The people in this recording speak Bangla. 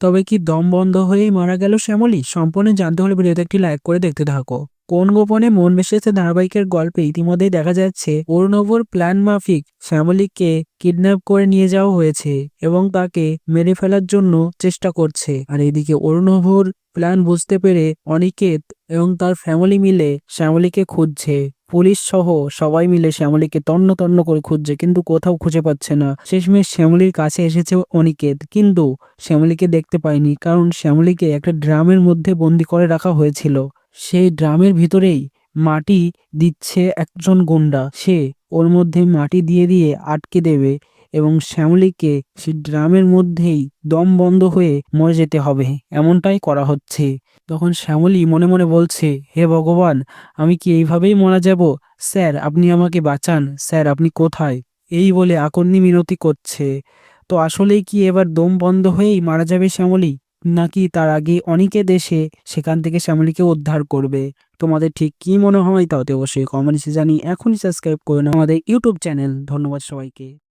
তবে কি দম বন্ধ হয়েই মারা গেল শ্যামলী? সম্পূর্ণ জানতে হলে ভিডিওতে একটি লাইক করে দেখতে থাকো। কোন গোপনে মন ভেসেছে ধারাবাহিকের গল্পে ইতিমধ্যেই দেখা যাচ্ছে অর্ণবর প্ল্যান মাফিক শ্যামলীকে কিডন্যাপ করে নিয়ে যাওয়া হয়েছে এবং তাকে মেরে ফেলার জন্য চেষ্টা করছে। আর এদিকে অর্ণবর প্ল্যান বুঝতে পেরে অনিকেত এবং তার ফ্যামিলি মিলে শ্যামলীকে খুঁজছে। পুলিশ সহ সবাই মিলে শ্যামলীকে তন্ন তন্ন করে খুঁজছে, কিন্তু কোথাও খুঁজে পাচ্ছে না। শেষমেশ শ্যামলীর কাছে এসেছে অনিকেত, কিন্তু শ্যামলীকে দেখতে পায়নি, কারণ শ্যামলীকে একটা ড্রামের মধ্যে বন্দি করে রাখা হয়েছিল। সেই ড্রামের ভিতরেই মাটি দিচ্ছে একজন গুন্ডা। সে ওর মধ্যে মাটি দিয়ে দিয়ে আটকে দেবে এবং শ্যামলীকে সেই ড্রামের মধ্যেই দম বন্ধ হয়ে মরে যেতে হবে, এমনটাই করা হচ্ছে। তখন শ্যামলী মনে মনে বলছে, হে ভগবান, আমি কি এইভাবেই মারা যাব? স্যার, আপনি আমাকে বাঁচান। স্যার, আপনি কোথায়? এই বলে আকন্নি মিনতি করছে। তো আসলেই কি এবার দম বন্ধ হয়েই মারা যাবে শ্যামলী, নাকি তার আগে অনিকেত এসে সেখান থেকে শ্যামলীকে উদ্ধার করবে? তোমাদের ঠিক কি মনে হয় তাতে অবশ্যই কমেন্টসে জানি। এখনই সাবস্ক্রাইব করুন আমাদের ইউটিউব চ্যানেল। ধন্যবাদ সবাইকে।